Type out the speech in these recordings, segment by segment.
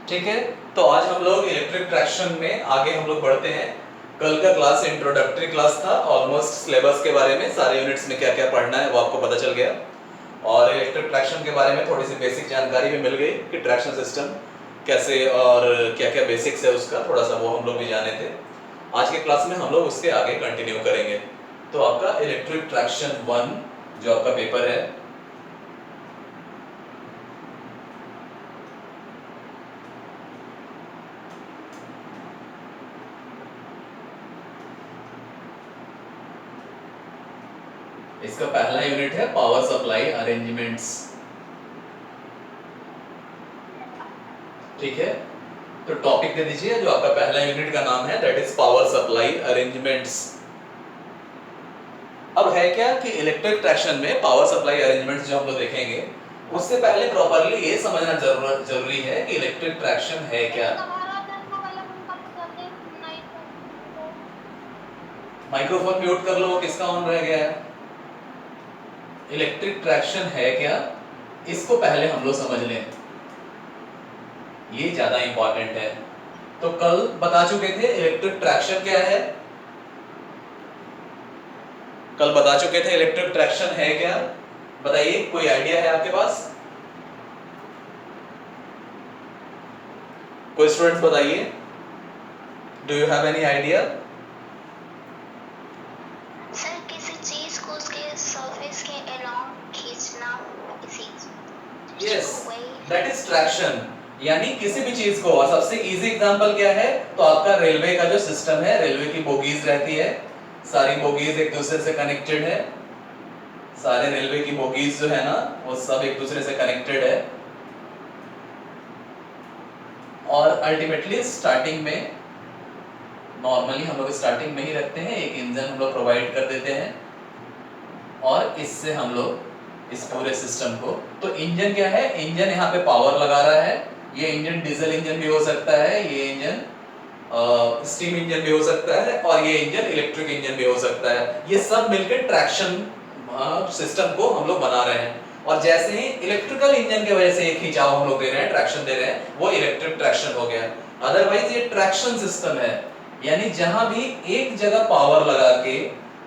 ठीक है, तो आज हम लोग इलेक्ट्रिक ट्रैक्शन में आगे हम लोग बढ़ते हैं। कल का क्लास इंट्रोडक्टरी क्लास था, ऑलमोस्ट सिलेबस के बारे में सारे यूनिट्स में क्या क्या पढ़ना है वो आपको पता चल गया, और इलेक्ट्रिक ट्रैक्शन के बारे में थोड़ी सी बेसिक जानकारी भी मिल गई कि ट्रैक्शन सिस्टम कैसे और क्या क्या बेसिक्स है उसका, थोड़ा सा वो हम लोग भी जाने थे। आज के क्लास में हम लोग उसके आगे कंटिन्यू करेंगे। तो आपका इलेक्ट्रिक ट्रैक्शन 1 जो आपका पेपर है, इसका पहला यूनिट है पावर सप्लाई अरेंजमेंट्स। ठीक है, तो टॉपिक दे दीजिए, जो आपका पहला यूनिट का नाम है that is power supply arrangements. अब है क्या कि इलेक्ट्रिक ट्रैक्शन में पावर सप्लाई अरेंजमेंट्स जो हम लोग देखेंगे, उससे पहले प्रॉपर्ली ये समझना जरूरी है कि इलेक्ट्रिक ट्रैक्शन है क्या। माइक्रोफोन म्यूट कर लो, किसका ऑन रह गया है। इलेक्ट्रिक ट्रैक्शन है क्या, इसको पहले हम लोग समझ लें, ये ज्यादा इंपॉर्टेंट है। तो कल बता चुके थे इलेक्ट्रिक ट्रैक्शन क्या है, कल बता चुके थे इलेक्ट्रिक ट्रैक्शन है क्या। बताइए, कोई आइडिया है आपके पास? कोई स्टूडेंट्स बताइए, do you have any idea? Sir, किसी चीज को उसके सरफेस के अलोंग खींचना, यस, दैट इज ट्रैक्शन। यानी किसी भी चीज को, और सबसे इजी एग्जांपल क्या है, तो आपका रेलवे का जो सिस्टम है, रेलवे की बोगीज रहती है, सारी बोगीज एक दूसरे से कनेक्टेड है, सारे रेलवे की बोगीज जो है ना वो सब एक दूसरे से कनेक्टेड है, और अल्टीमेटली स्टार्टिंग में नॉर्मली हम लोग स्टार्टिंग में ही रखते हैं, एक इंजन हम लोग प्रोवाइड कर देते हैं, और इससे हम लोग इस पूरे सिस्टम को, तो इंजन क्या है, इंजन यहाँ पे पावर लगा रहा है। ये इंजन डीजल इंजन भी हो सकता है, ये इंजन स्टीम इंजन भी हो सकता है, और ये इंजन इलेक्ट्रिक इंजन भी हो सकता है। ये सब मिलकर ट्रैक्शन सिस्टम को हम लोग बना रहे हैं, और जैसे ही इलेक्ट्रिकल इंजन की वजह से एक खिंचाव हम लोग दे रहे हैं, ट्रैक्शन दे रहे हैं, वो इलेक्ट्रिक ट्रैक्शन हो गया। अदरवाइज ये ट्रैक्शन सिस्टम है, यानी जहां भी एक जगह पावर लगा के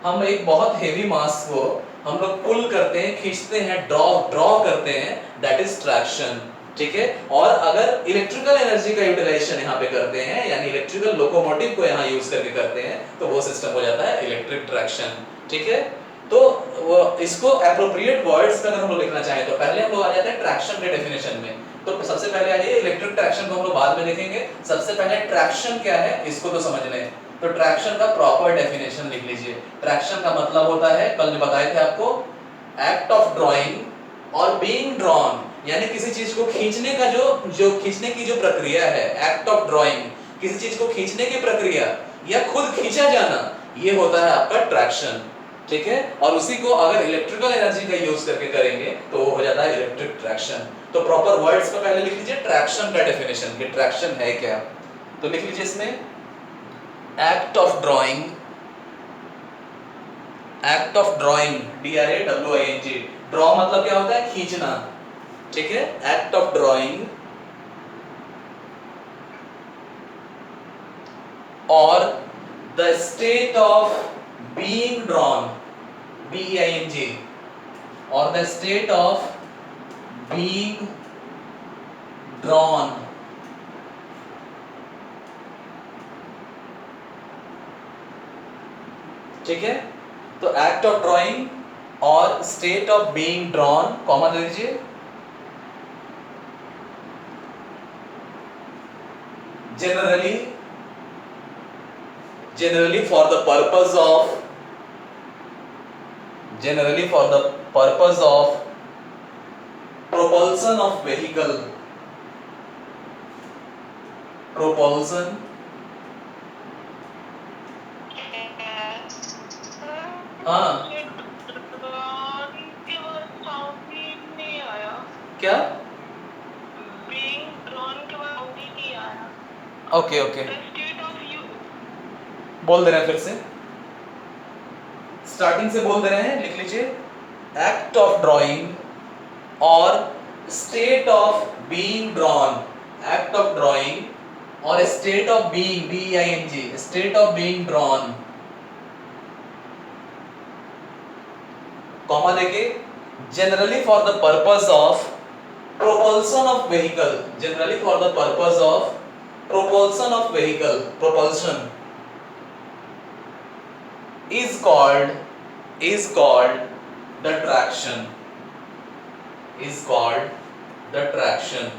हम एक बहुत हेवी मास को हम लोग पुल करते हैं, खींचते हैं, ड्रॉ करते हैं, दैट इज ट्रैक्शन। ठीक है, और अगर इलेक्ट्रिकल एनर्जी का यूटिलाइजेशन यहाँ पे करते हैं, यानी इलेक्ट्रिकल लोकोमोटिव को यहाँ यूज करके करते हैं, तो वो सिस्टम हो जाता है इलेक्ट्रिक ट्रैक्शन। ठीक है, तो वो इसको एप्रोप्रिएट वर्ड्स में अगर हम लोग लिखना चाहें, तो पहले हम लोग आ जाते हैं ट्रैक्शन के डेफिनेशन में। तो सबसे पहले आ जाइए, इलेक्ट्रिक ट्रैक्शन को हम लोग बाद में देखेंगे, सबसे पहले ट्रैक्शन क्या है इसको तो समझ लें। तो ट्रैक्शन का प्रॉपर डेफिनेशन लिख लीजिए। ट्रैक्शन का मतलब होता है, कल जो बताए थे आपको, एक्ट ऑफ ड्राइंग और बीइंग ड्रॉन, यानी किसी चीज को खींचने का जो खींचने की जो प्रक्रिया है, एक्ट ऑफ ड्राइंग, किसी चीज को खींचने की प्रक्रिया या खुद खींचा जाना, ये होता है आपका ट्रैक्शन। ठीक है, और उसी को अगर इलेक्ट्रिकल एनर्जी का यूज करके करेंगे तो वो हो जाता है इलेक्ट्रिक ट्रैक्शन। तो प्रॉपर वर्ड्स को पहले लिख लीजिए, ट्रैक्शन का डेफिनेशन कि ट्रैक्शन है क्या। तो लिख लीजिए इसमें, act of drawing, act of drawing, DRAWING, draw मतलब क्या होता है, खींचना। ठीक है, एक्ट ऑफ ड्राइंग और the state of being drawn, BEING, और the state of being drawn. ठीक है, तो एक्ट ऑफ ड्राइंग और state of being drawn common लीजिए। generally for the purpose of propulsion of vehicle, propulsion हाँ क्या, okay बोल दे रहे हैं, फिर से स्टार्टिंग से बोल दे रहे हैं, लिख लीजिए, एक्ट ऑफ ड्राइंग और state of being drawn, act of drawing or a state of being, B-E-I-N-G, state of being drawn, comma देके, generally for the purpose of propulsion of vehicle, generally for the purpose of propulsion of vehicle, propulsion is called the traction, is called the traction.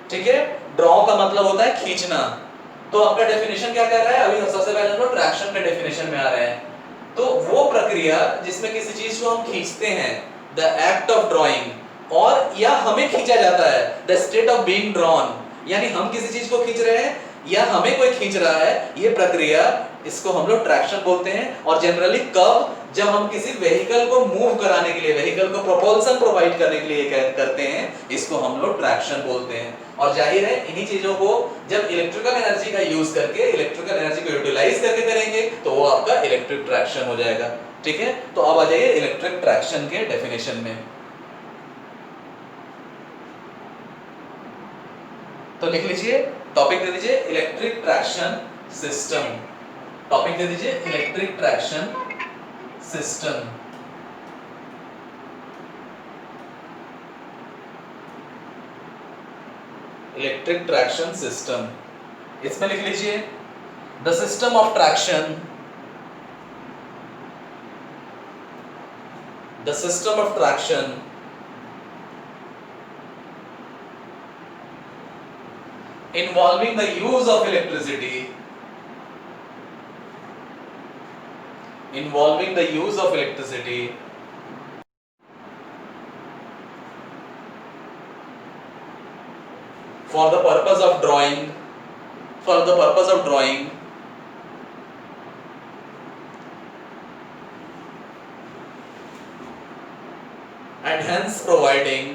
ठीक है, draw का मतलब होता है खींचना, तो आपका डेफिनेशन क्या कर रहा है, अभी सबसे पहले हम लोग ट्रैक्शन के डेफिनेशन में आ रहे हैं, तो वो प्रक्रिया जिसमें किसी चीज को हम खींचते हैं, द एक्ट ऑफ ड्रॉइंग, और या हमें खींचा जाता है, the state of being drawn, यानी हम किसी चीज को खींच रहे हैं या हमें कोई खींच रहा है, ये प्रक्रिया, इसको हम लोग ट्रैक्शन बोलते हैं। और जनरली कब, जब हम किसी व्हीकल को मूव कराने के लिए, व्हीकल को प्रोपल्शन प्रोवाइड करने के लिए करते हैं, इसको हम लोग ट्रैक्शन बोलते हैं। और जाहिर है इन्हीं चीजों को जब इलेक्ट्रिकल एनर्जी का यूज करके, इलेक्ट्रिकल एनर्जी को यूटिलाइज करके करेंगे तो वो आपका इलेक्ट्रिक ट्रैक्शन हो जाएगा। ठीक है, तो अब आ जाइए इलेक्ट्रिक ट्रैक्शन के डेफिनेशन में। तो लिख लीजिए, टॉपिक दे दीजिए इलेक्ट्रिक ट्रैक्शन सिस्टम, टॉपिक दे दीजिए electric traction system. Electric traction system, इसमें लिख लीजिए the system of traction, the system of traction involving the use of electricity, involving the use of electricity for the purpose of drawing, for the purpose of drawing and hence providing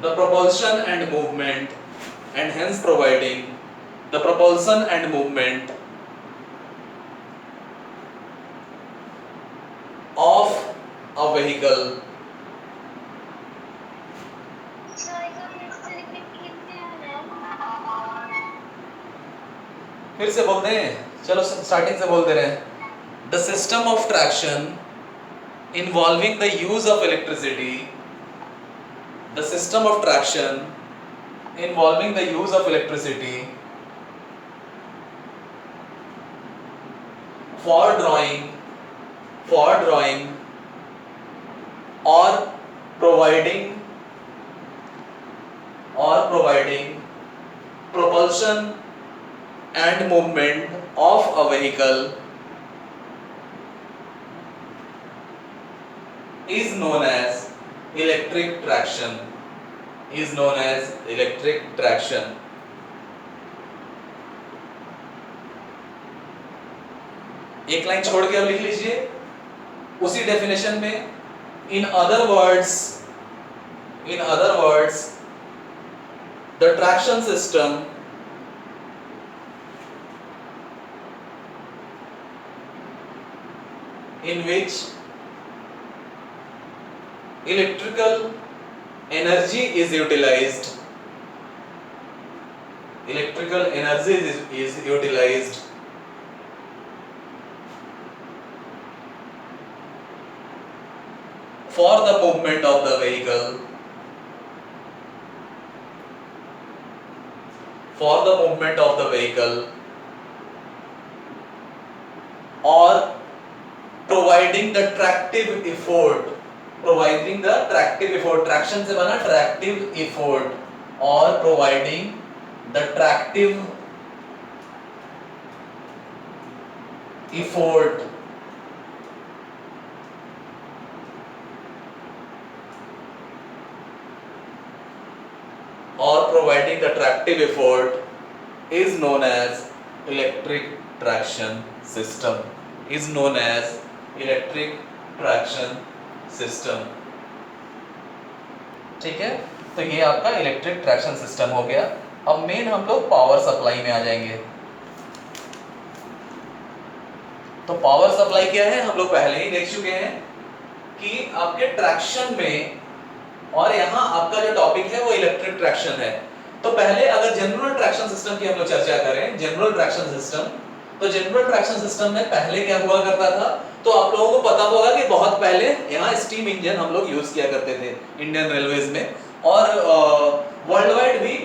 the propulsion and movement, and hence providing the propulsion and movement of a vehicle, फिर से बोलते हैं, चलो starting से बोल दे रहे हैं, the system of traction involving the use of electricity, the system of traction involving the use of electricity for drawing or providing propulsion and movement of a vehicle is known as electric traction, is known as electric traction. एक line छोड़ के अब लिख लीजिए उसी definition में, in other words the traction system in which electrical energy is utilized, electrical energy is utilized for the movement of the vehicle, for the movement of the vehicle or providing the tractive effort, providing the tractive effort, traction से बना tractive effort, और providing the tractive effort or providing the tractive effort is known as electric traction system, is known as electric traction system. ठीक है, तो ये आपका electric traction system हो गया। अब मेन हम लोग पावर सप्लाई में आ जाएंगे। तो पावर सप्लाई क्या है, हम लोग पहले ही देख चुके हैं कि आपके ट्रैक्शन में, और यहाँ आपका जो टॉपिक है वो इलेक्ट्रिक ट्रैक्शन है। तो पहले अगर जनरल ट्रैक्शन सिस्टम की हम लोग चर्चा करें, जनरल ट्रैक्शन सिस्टम, तो जनरल ट्रैक्शन सिस्टम में पहले क्या हुआ करता था, तो आप लोगों को पता होगा कि बहुत पहले यहाँ स्टीम इंजन हम लोग यूज किया करते थे इंडियन रेलवेज में, और वर्ल्ड वाइड भी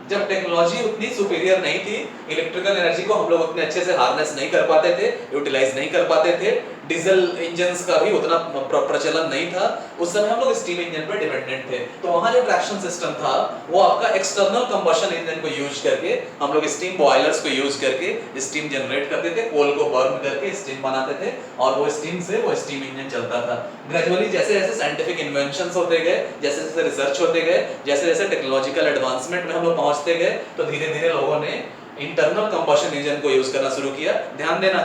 जब टेक्नोलॉजी उतनी सुपीरियर नहीं थी, इलेक्ट्रिकल एनर्जी को हम लोग उतने अच्छे से हार्नेस नहीं कर पाते थे, यूटिलाइज नहीं कर पाते थे, डीजल इंजन्स का भी उतना प्रचलन नहीं था, उस समय हम लोग स्टीम इंजन पर डिपेंडेंट थे। तो वहां जो ट्रैक्शन सिस्टम था वो आपका एक्सटर्नल कंबशन इंजन को यूज करके, हम लोग स्टीम बॉयलर्स को यूज करके स्टीम जनरेट करते थे, कोल को बर्न करके स्टीम बनाते थे, और वो स्टीम से वो स्टीम इंजन चलता था। ग्रेजुअली जैसे जैसे साइंटिफिक इन्वेंशंस होते गए, जैसे जैसे रिसर्च होते गए, जैसे जैसे टेक्नोलॉजिकल एडवांसमेंट में हम लोग पहुंचते गए, तो धीरे धीरे लोगों ने इंटरनल कंबशन इंजन को यूज करना शुरू किया। ध्यान देना,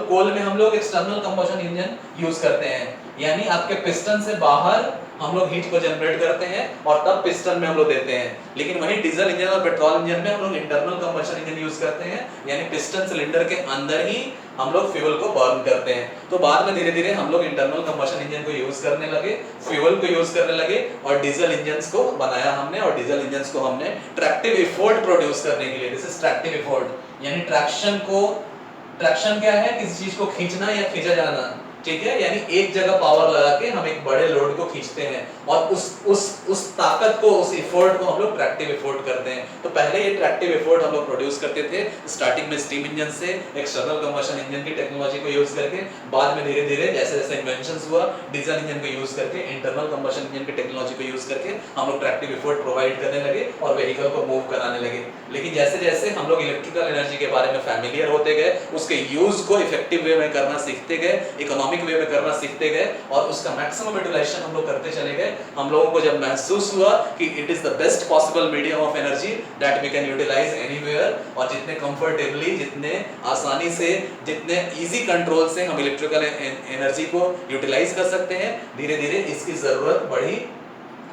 कोल में हम लोग एक्सटर्नल कंबशन इंजन यूज करते हैं, यानी आपके पिस्टन से बाहर हम लोग हीट को जनरेट करते हैं और तब पिस्टन में हम लोग देते हैं। लेकिन वही डीजल इंजन और पेट्रोल इंजन में हम लोग इंटरनल कंबशन इंजन यूज करते हैं, यानी पिस्टन सिलेंडर के अंदर ही हम लोग फ्यूल को बर्न करते हैं। तो बाद में धीरे धीरे हम लोग इंटरनल कंबशन इंजन को यूज करने लगे, फ्यूल को यूज करने लगे, और डीजल इंजन्स को बनाया हमने, और डीजल इंजन्स को हमने ट्रैक्टिव इफोर्ट प्रोड्यूस करने के लिए, दिस इज ट्रैक्टिव इफोर्ट, यानी ट्रैक्शन क्या है, किसी चीज को खींचना या खींचा जाना, ठीक है, यानी एक जगह पावर लगा के हम एक बड़े लोड को खींचते हैं, और उस ताकत को, उस एफर्ट को हम लोग ट्रैक्टिव एफर्ट करते हैं। तो पहले ये ट्रैक्टिव एफर्ट हम लोग प्रोड्यूस करते थे स्टार्टिंग में स्टीम इंजन से, एक्सटर्नल कंबशन इंजन की टेक्नोलॉजी को यूज करके, बाद में धीरे धीरे जैसे जैसे इन्वेंशंस हुआ, डीजल इंजन को यूज करके, इंटरनल कंबशन इंजन की टेक्नोलॉजी को यूज करके हम लोग ट्रैक्टिव एफर्ट प्रोवाइड करने लगे और व्हीकल को मूव कराने लगे। लेकिन जैसे जैसे हम लोग इलेक्ट्रिकल एनर्जी के बारे में फैमिलियर होते गए, उसके यूज को इफेक्टिव वे में करना सीखते गए, इकोनॉमिक वे में करना सीखते गए, और उसका मैक्सिमम यूटिलाइजेशन हम लोग करते चले गए, हम लोगों को जब महसूस हुआ कि it is the best possible medium of energy that we can utilise anywhere, और जितने कंफर्टेबली, जितने आसानी से, जितने इजी कंट्रोल से हम इलेक्ट्रिकल एनर्जी को यूटिलाइज कर सकते हैं, धीरे धीरे इसकी जरूरत बढ़ी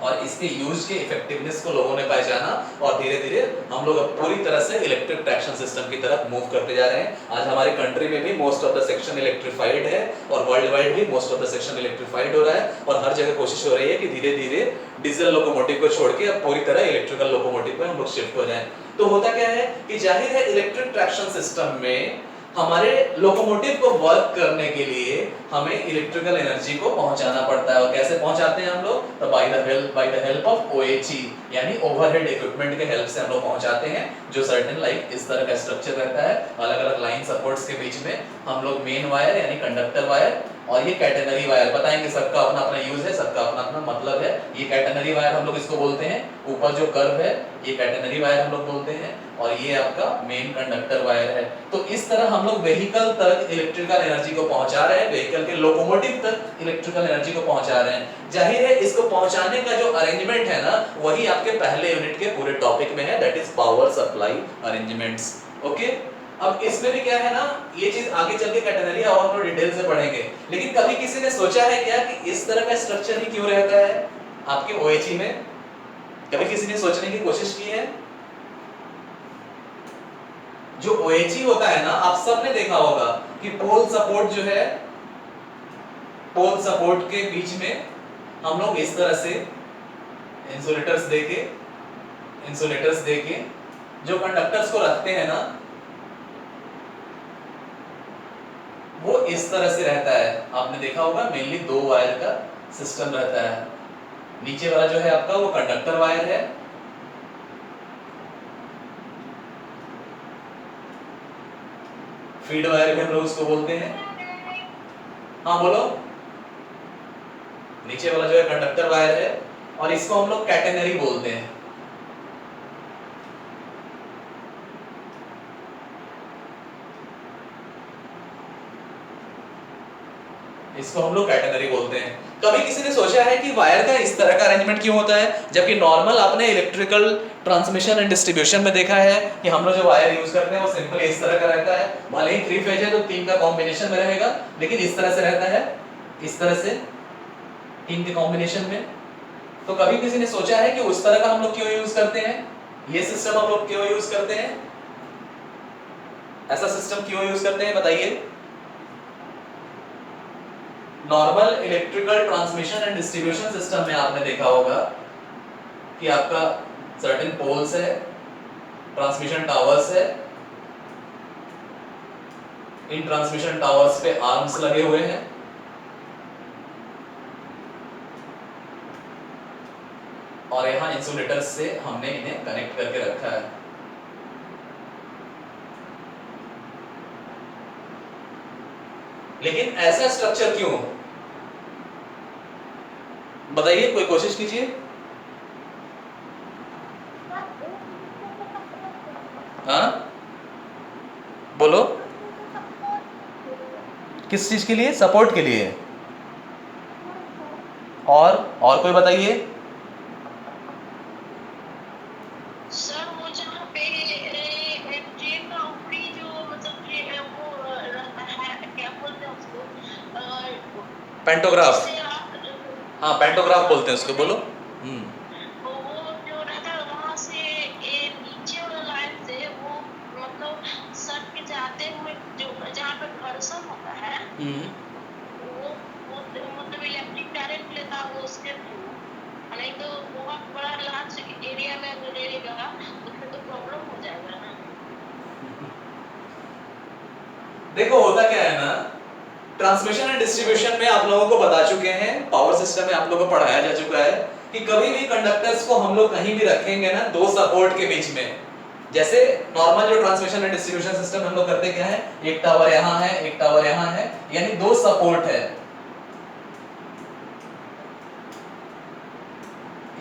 और इसके यूज के इफेक्टिवनेस को लोगों ने पहचाना, और धीरे धीरे हम लोग अब पूरी तरह से इलेक्ट्रिक ट्रैक्शन सिस्टम की तरफ मूव करते जा रहे हैं। आज हमारे कंट्री में भी most of the section electrified है, और वर्ल्ड वाइड भी most of the section electrified हो रहा है, और हर जगह कोशिश हो रही है कि धीरे धीरे डीजल लोकोमोटिव को छोड़ के अब पूरी तरह इलेक्ट्रिकल लोकोमोटिव पे हम लोग शिफ्ट हो जाएं। तो होता क्या है कि जाहिर है इलेक्ट्रिक ट्रैक्शन सिस्टम में हमारे लोकोमोटिव को वर्क करने के लिए हमें इलेक्ट्रिकल एनर्जी को पहुंचाना पड़ता है, और कैसे पहुंचाते हैं हम लोग, तो by the help of OHE, यानी ओवरहेड इक्विपमेंट के हेल्प से हम लोग पहुंचाते हैं, जो सर्टेन लाइक इस तरह का स्ट्रक्चर रहता है, अलग अलग लाइन सपोर्ट्स के बीच में हम लोग मेन वायर यानी कंडक्टर वायर और ये कैटेनरी वायर, बताएंगे सबका अपना अपना यूज है, सबका अपना अपना मतलब है। ये कैटेनरी वायर हम लोग इसको बोलते हैं, ऊपर जो कर्व है ये कैटेनरी वायर हम लोग बोलते हैं, और ये आपका मेन कंडक्टर वायर है। तो इस तरह हम लोग व्हीकल तक इलेक्ट्रिकल एनर्जी को पहुंचा रहे हैं, व्हीकल के लोकोमोटिव तक इलेक्ट्रिकल एनर्जी को पहुंचा रहे हैं। जाहिर है इसको पहुंचाने का जो अरेंजमेंट है ना, वही आपके पहले यूनिट के पूरे टॉपिक में है, that is power supply arrangements. Okay, अब इसमें भी क्या है ना, ये चीज आगे चल के कैटेनरी और हम लोग डिटेल से पढ़ेंगे, लेकिन कभी किसी ने सोचा है क्या कि इस तरह का स्ट्रक्चर ही क्यों रहता है आपके OHE में? कभी किसी ने सोचने की कोशिश की है? जो OHE होता है ना, आप सबने देखा होगा कि पोल सपोर्ट जो है, पोल सपोर्ट के बीच में हम लोग इस तरह से इंसुलेटर्स देके जो कंडक्टर्स को रखते हैं ना, वो इस तरह से रहता है। आपने देखा होगा मेनली 2 वायर का सिस्टम रहता है। नीचे वाला जो है आपका वो कंडक्टर वायर है, फीड वायर भी हम लोग उसको बोलते हैं। हाँ बोलो। नीचे वाला जो है कंडक्टर वायर है, और इसको हम लोग कैटेनरी बोलते हैं। इसको हम लोग कैटेनरी बोलते हैं। कभी किसी ने सोचा है कि वायर का इस तरह का अरेंजमेंट क्यों होता है, जबकि नॉर्मल आपने इलेक्ट्रिकल ट्रांसमिशन एंड डिस्ट्रीब्यूशन में देखा है कि हम लोग जो वायर यूज करते हैं वो सिंपली इस तरह का रहता है। भले ही 3 फेज है तो 3 का कॉम्बिनेशन में रहेगा, लेकिन इस तरह से रहता है, इस तरह से 3 के कॉम्बिनेशन में। तो कभी किसी ने सोचा है कि उस तरह का हम लोग क्यों यूज करते हैं, ये सिस्टम हम लोग क्यों यूज करते हैं, ऐसा सिस्टम क्यों यूज करते हैं, बताइए। Normal electrical transmission and distribution system में आपने देखा होगा कि आपका सर्टेन पोल्स है, ट्रांसमिशन टावर्स है, इन ट्रांसमिशन टावर्स पे आर्म्स लगे हुए हैं, और यहां इंसुलेटर्स से हमने इन्हें कनेक्ट करके रखा है। लेकिन ऐसा स्ट्रक्चर क्यों? बताइए, कोई कोशिश कीजिए। हाँ, बोलो, किस चीज के लिए? सपोर्ट के लिए। और कोई बताइए। सर वो जहाँ पे ट्रेन का ऊपरी जो मतलब वो रहता है, क्या बोलते हैं उसको, पेंटोग्राफ। जिससे आप हाँ, पेंटोग्राफ बोलते हैं उसको, बोलो। वो जो रहता है वहाँ से नीचे वाला लाइन से वो मतलब सट के जाते हुए जो जहाँ पे घर्षण होता है वो मतलब इलेक्ट्रिक करंट लेता है वो उसके थ्रू। नहीं तो बहुत बड़ा लार्ज एरिया में अगर लेगा उसमें तो प्रॉब्लम हो जाएगा ना। देखो होता क्या है ना, ट्रांसमिशन एंड डिस्ट्रीब्यूशन में आप लोगों को बता चुके हैं, पावर सिस्टम में आप लोगों को पढ़ाया जा चुका है कि कभी भी कंडक्टर्स को हम लोग कहीं भी रखेंगे ना दो सपोर्ट के बीच में। जैसे नॉर्मल जो ट्रांसमिशन एंड डिस्ट्रीब्यूशन सिस्टम हम लोग करते क्या है, एक टावर यहाँ है, एक टावर यहाँ है, यानी दो सपोर्ट है।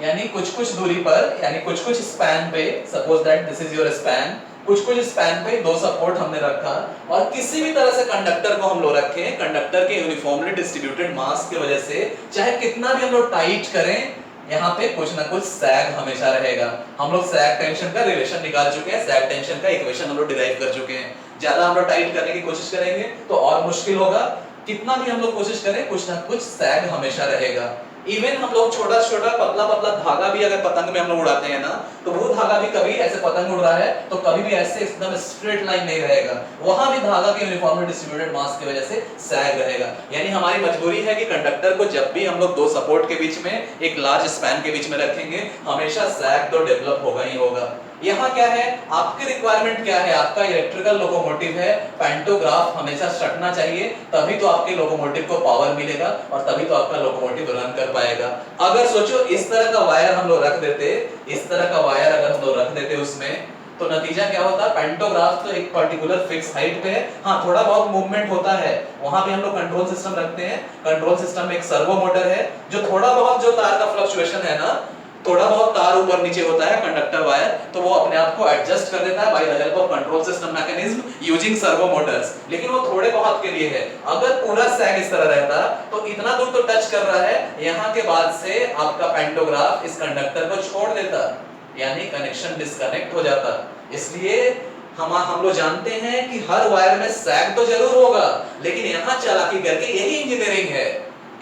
यानी कुछ दूरी पर, यानी कुछ स्पैन पे, suppose that this is your span, कुछ स्पैन पे दो सपोर्ट हमने रखा, और किसी भी तरह से कंडक्टर को हम लोग रखें, कंडक्टर के यूनिफॉर्मली डिस्ट्रीब्यूटेड मास की वजह से चाहे कितना भी हम लोग टाइट करें, यहाँ पे कुछ ना कुछ सैग हमेशा रहेगा। हम लोग सैग टेंशन का रिलेशन निकाल चुके हैं, सैग टेंशन का इक्वेशन हम लोग डिराइव कर चुके हैं। ज्यादा हम लोग टाइट करने की कोशिश करेंगे तो और मुश्किल होगा, कितना भी हम लोग कोशिश करें कुछ ना कुछ सैग हमेशा रहेगा। इवन हम लोग छोटा पतला धागा भी अगर पतंग में हम लोग उड़ाते हैं ना, तो वो धागा भी कभी ऐसे पतंग उड़ रहा है तो कभी भी ऐसे एकदम स्ट्रेट लाइन नहीं रहेगा, वहां भी धागा के यूनिफॉर्मली डिस्ट्रीब्यूटेड मास की वजह से सैग रहेगा। यानी हमारी मजबूरी है कि कंडक्टर को जब भी हम लोग दो सपोर्ट के बीच में, एक लार्ज स्पैन के बीच में रखेंगे, हमेशा सैग तो डेवलप होगा ही होगा। यहाँ क्या है, आपकी रिक्वायरमेंट क्या है, आपका इलेक्ट्रिकल लोकोमोटिव है, पैंटोग्राफ हमेशा सटना चाहिए, तभी तो आपके लोकोमोटिव को पावर मिलेगा और तभी तो आपका लोकोमोटिव रन कर पाएगा। अगर सोचो इस तरह का वायर हम लोग रख देते, इस तरह का वायर अगर हम लोग रख देते उसमें, तो नतीजा क्या होता? पैंटोग्राफ तो एक पर्टिकुलर फिक्स हाइट पे है, हाँ थोड़ा बहुत मूवमेंट होता है, वहां भी हम लोग कंट्रोल सिस्टम रखते हैं। कंट्रोल सिस्टम में एक सर्वो मोटर है, जो थोड़ा बहुत जो तार का फ्लक्चुएशन है ना, थोड़ा बहुत तार ऊपर नीचे होता है कंडक्टर वायर, तो वो अपने आप को एडजस्ट कर देता है by the help of control system mechanism using servo Motors. लेकिन वो थोड़े बहुत के लिए है। अगर पूरा सैग इस तरह रहता तो इतना दूर तो टच कर रहा है, यहाँ के बाद से आपका पैंटोग्राफ इस कंडक्टर को छोड़ देता, यानी कनेक्शन डिस्कनेक्ट हो जाता। इसलिए हम लोग जानते हैं कि हर वायर में सैग तो जरूर होगा, लेकिन यहाँ चालाकी करके यही इंजीनियरिंग है,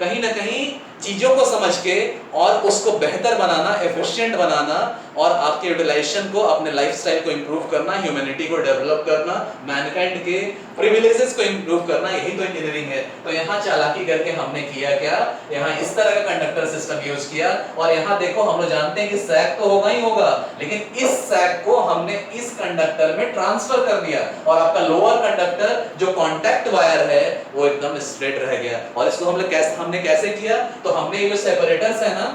कहीं ना कहीं चीजों को समझ के और उसको बेहतर बनाना, एफिशिएंट बनाना, और आपके यूटिलाइजेशन को, अपने लाइफस्टाइल को इंप्रूव करना, ह्यूमैनिटी को डेवलप करना, मैनकाइंड के प्रिविलेजेस को इंप्रूव करना, यही तो इंजीनियरिंग है। तो यहाँ चालाकी करके हमने किया क्या, यहाँ इस तरह का कंडक्टर सिस्टम यूज किया, और यहाँ देखो हम लोग जानते हैं कि सैग तो होगा ही होगा, लेकिन इस सैग को हमने इस कंडक्टर में ट्रांसफर कर दिया, और आपका लोअर कंडक्टर जो कॉन्टैक्ट वायर है वो एकदम स्ट्रेट रह गया। और इसको हमने कैसे किया? तो हमने ये जो सेपरेटर्स है ना,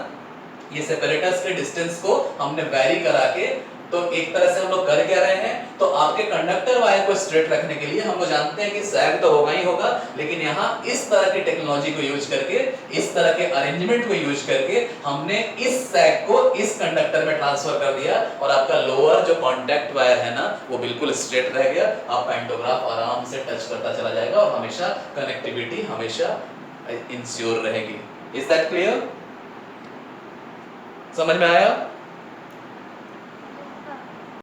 ये सेपरेटर्स के डिस्टेंस को हमने वैरी करा के, तो एक तरह से हम लोग कर क्या रहे हैं, तो आपके कंडक्टर वायर को स्ट्रेट रखने के लिए हम लोग जानते हैं कि सैग तो होगा ही होगा, लेकिन यहाँ इस तरह की टेक्नोलॉजी को यूज करके, इस तरह के अरेंजमेंट को यूज करके हमने इस सैग को इस कंडक्टर में ट्रांसफर कर दिया, और आपका लोअर जो कॉन्टैक्ट वायर है ना वो बिल्कुल स्ट्रेट रह गया। आप पैंटोग्राफ आराम से टच करता चला जाएगा, और हमेशा कनेक्टिविटी हमेशा इंश्योर रहेगी। Is that clear? समझ में आया?